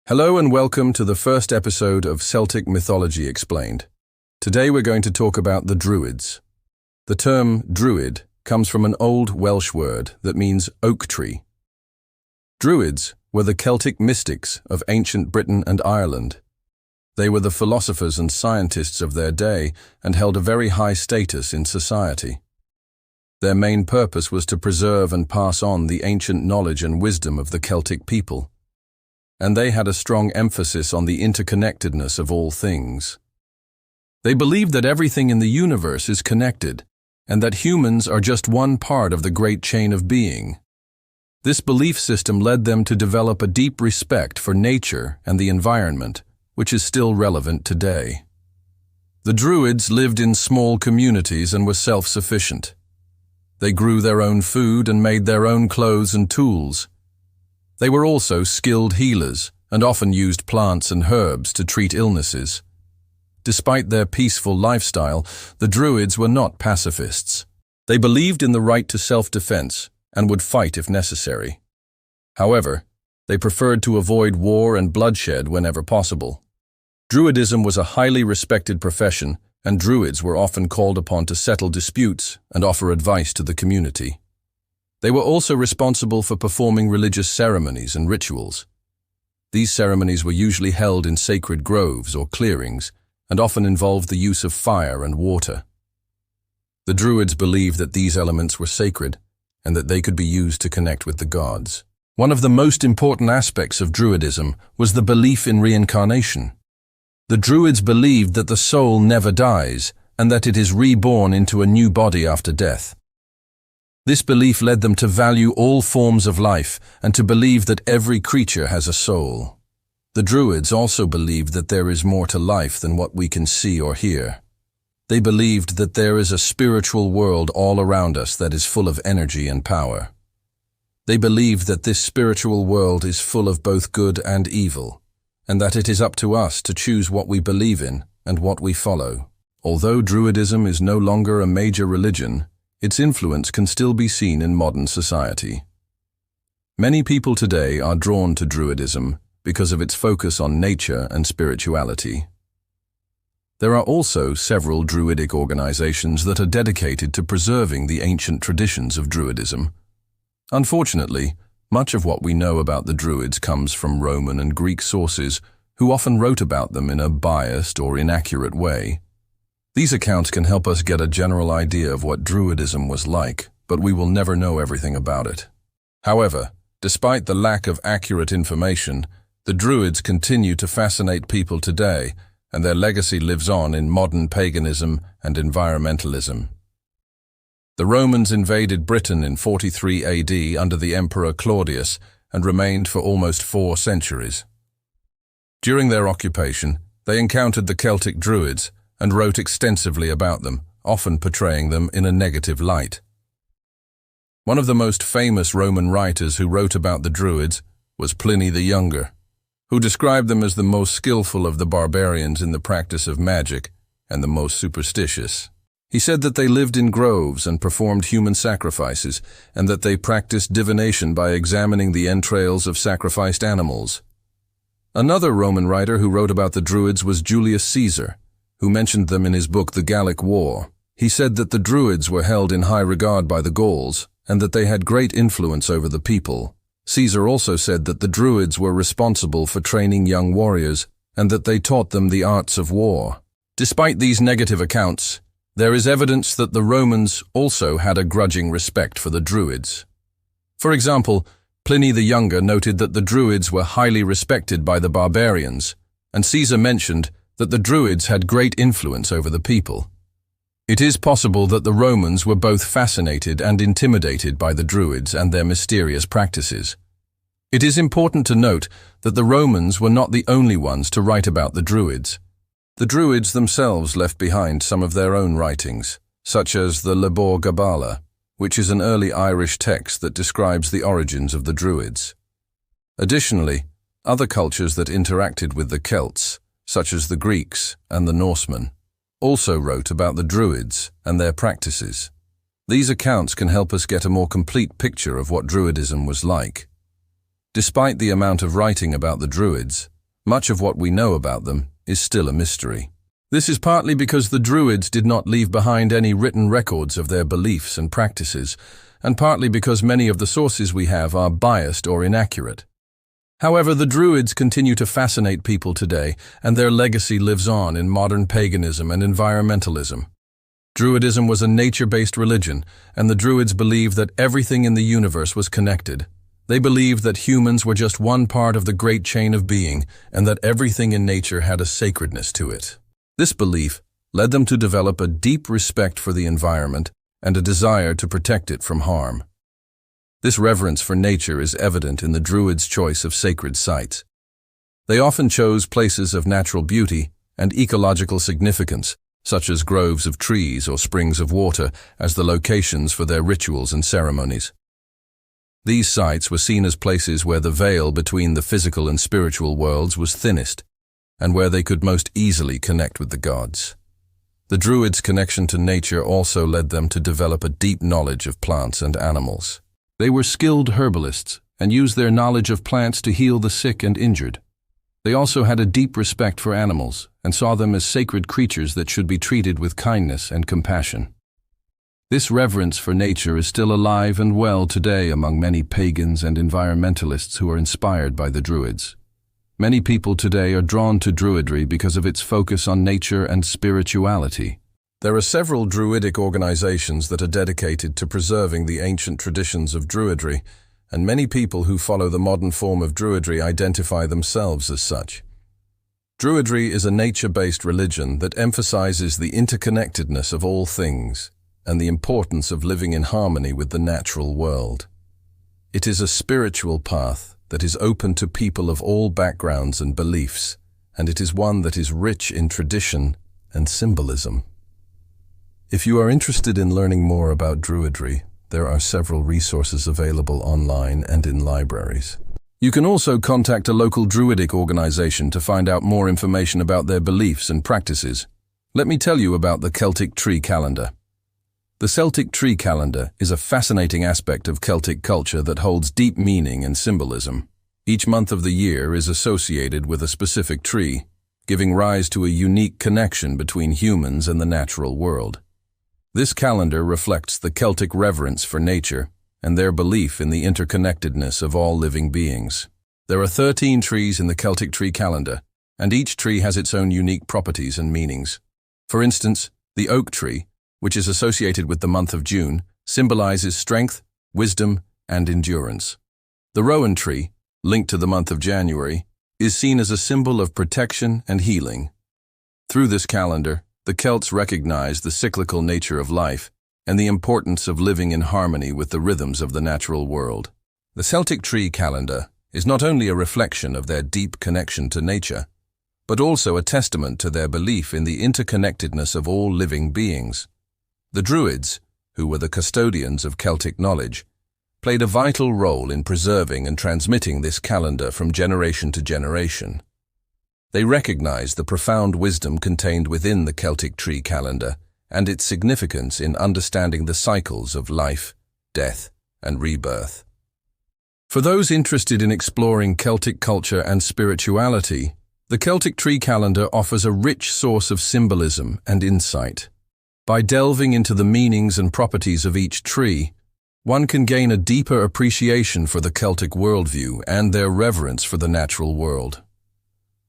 Hello and welcome to the first episode of Celtic Mythology Explained. Today we're going to talk about the Druids. The term Druid comes from an old Welsh word that means oak tree. Druids were the Celtic Mystics of ancient Britain and Ireland. They were the philosophers and scientists of their day and held a very high status in society. Their main purpose was to preserve and pass on the ancient knowledge and wisdom of the Celtic people. And they had a strong emphasis on the interconnectedness of all things. They believed that everything in the universe is connected, and that humans are just one part of the great chain of being. This belief system led them to develop a deep respect for nature and the environment, which is still relevant today. The Druids lived in small communities and were self-sufficient. They grew their own food and made their own clothes and tools. They were also skilled healers and often used plants and herbs to treat illnesses. Despite their peaceful lifestyle, the Druids were not pacifists. They believed in the right to self-defense and would fight if necessary. However, they preferred to avoid war and bloodshed whenever possible. Druidism was a highly respected profession, and Druids were often called upon to settle disputes and offer advice to the community. They were also responsible for performing religious ceremonies and rituals. These ceremonies were usually held in sacred groves or clearings, and often involved the use of fire and water. The Druids believed that these elements were sacred, and that they could be used to connect with the gods. One of the most important aspects of Druidism was the belief in reincarnation. The Druids believed that the soul never dies, and that it is reborn into a new body after death. This belief led them to value all forms of life and to believe that every creature has a soul. The Druids also believed that there is more to life than what we can see or hear. They believed that there is a spiritual world all around us that is full of energy and power. They believed that this spiritual world is full of both good and evil, and that it is up to us to choose what we believe in and what we follow. Although Druidism is no longer a major religion, its influence can still be seen in modern society. Many people today are drawn to Druidism because of its focus on nature and spirituality. There are also several Druidic organizations that are dedicated to preserving the ancient traditions of Druidism. Unfortunately, much of what we know about the Druids comes from Roman and Greek sources, who often wrote about them in a biased or inaccurate way. These accounts can help us get a general idea of what Druidism was like, but we will never know everything about it. However, despite the lack of accurate information, the Druids continue to fascinate people today, and their legacy lives on in modern paganism and environmentalism. The Romans invaded Britain in 43 AD under the Emperor Claudius and remained for almost 4 centuries. During their occupation, they encountered the Celtic Druids and wrote extensively about them, often portraying them in a negative light. One of the most famous Roman writers who wrote about the Druids was Pliny the Younger, who described them as the most skillful of the barbarians in the practice of magic and the most superstitious. He said that they lived in groves and performed human sacrifices, and that they practiced divination by examining the entrails of sacrificed animals. Another Roman writer who wrote about the Druids was Julius Caesar, who mentioned them in his book The Gallic War. He said that the Druids were held in high regard by the Gauls, and that they had great influence over the people. Caesar also said that the Druids were responsible for training young warriors, and that they taught them the arts of war. Despite these negative accounts, there is evidence that the Romans also had a grudging respect for the Druids. For example, Pliny the Younger noted that the Druids were highly respected by the barbarians, and Caesar mentioned that the Druids had great influence over the people. It is possible that the Romans were both fascinated and intimidated by the Druids and their mysterious practices. It is important to note that the Romans were not the only ones to write about the Druids. The Druids themselves left behind some of their own writings, such as the Lebor Gabála, which is an early Irish text that describes the origins of the Druids. Additionally, other cultures that interacted with the Celts, such as the Greeks and the Norsemen, also wrote about the Druids and their practices. These accounts can help us get a more complete picture of what Druidism was like. Despite the amount of writing about the Druids, much of what we know about them is still a mystery. This is partly because the Druids did not leave behind any written records of their beliefs and practices, and partly because many of the sources we have are biased or inaccurate. However, the Druids continue to fascinate people today, and their legacy lives on in modern paganism and environmentalism. Druidism was a nature-based religion, and the Druids believed that everything in the universe was connected. They believed that humans were just one part of the great chain of being, and that everything in nature had a sacredness to it. This belief led them to develop a deep respect for the environment and a desire to protect it from harm. This reverence for nature is evident in the Druids' choice of sacred sites. They often chose places of natural beauty and ecological significance, such as groves of trees or springs of water, as the locations for their rituals and ceremonies. These sites were seen as places where the veil between the physical and spiritual worlds was thinnest, and where they could most easily connect with the gods. The Druids' connection to nature also led them to develop a deep knowledge of plants and animals. They were skilled herbalists and used their knowledge of plants to heal the sick and injured. They also had a deep respect for animals and saw them as sacred creatures that should be treated with kindness and compassion. This reverence for nature is still alive and well today among many pagans and environmentalists who are inspired by the Druids. Many people today are drawn to Druidry because of its focus on nature and spirituality. There are several Druidic organizations that are dedicated to preserving the ancient traditions of Druidry, and many people who follow the modern form of Druidry identify themselves as such. Druidry is a nature-based religion that emphasizes the interconnectedness of all things and the importance of living in harmony with the natural world. It is a spiritual path that is open to people of all backgrounds and beliefs, and it is one that is rich in tradition and symbolism. If you are interested in learning more about Druidry, there are several resources available online and in libraries. You can also contact a local Druidic organization to find out more information about their beliefs and practices. Let me tell you about the Celtic tree calendar. The Celtic tree calendar is a fascinating aspect of Celtic culture that holds deep meaning and symbolism. Each month of the year is associated with a specific tree, giving rise to a unique connection between humans and the natural world. This calendar reflects the Celtic reverence for nature and their belief in the interconnectedness of all living beings. There are 13 trees in the Celtic tree calendar, and each tree has its own unique properties and meanings. For instance, the oak tree, which is associated with the month of June, symbolizes strength, wisdom, and endurance. The rowan tree, linked to the month of January, is seen as a symbol of protection and healing. Through this calendar, the Celts recognize the cyclical nature of life and the importance of living in harmony with the rhythms of the natural world. The Celtic tree calendar is not only a reflection of their deep connection to nature, but also a testament to their belief in the interconnectedness of all living beings. The Druids, who were the custodians of Celtic knowledge, played a vital role in preserving and transmitting this calendar from generation to generation. They recognized the profound wisdom contained within the Celtic tree calendar and its significance in understanding the cycles of life, death, and rebirth. For those interested in exploring Celtic culture and spirituality, the Celtic tree calendar offers a rich source of symbolism and insight. By delving into the meanings and properties of each tree, one can gain a deeper appreciation for the Celtic worldview and their reverence for the natural world.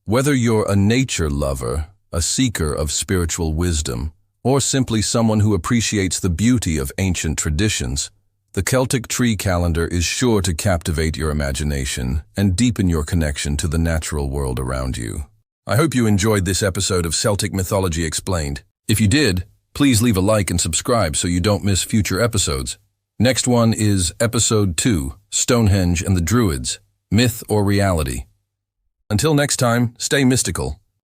Whether you're a nature lover, a seeker of spiritual wisdom, or simply someone who appreciates the beauty of ancient traditions, the Celtic tree calendar is sure to captivate your imagination and deepen your connection to the natural world around you. I hope you enjoyed this episode of Celtic Mythology Explained. If you did, please leave a like and subscribe so you don't miss future episodes. Next one is Episode 2, Stonehenge and the Druids, Myth or Reality. Until next time, stay mystical.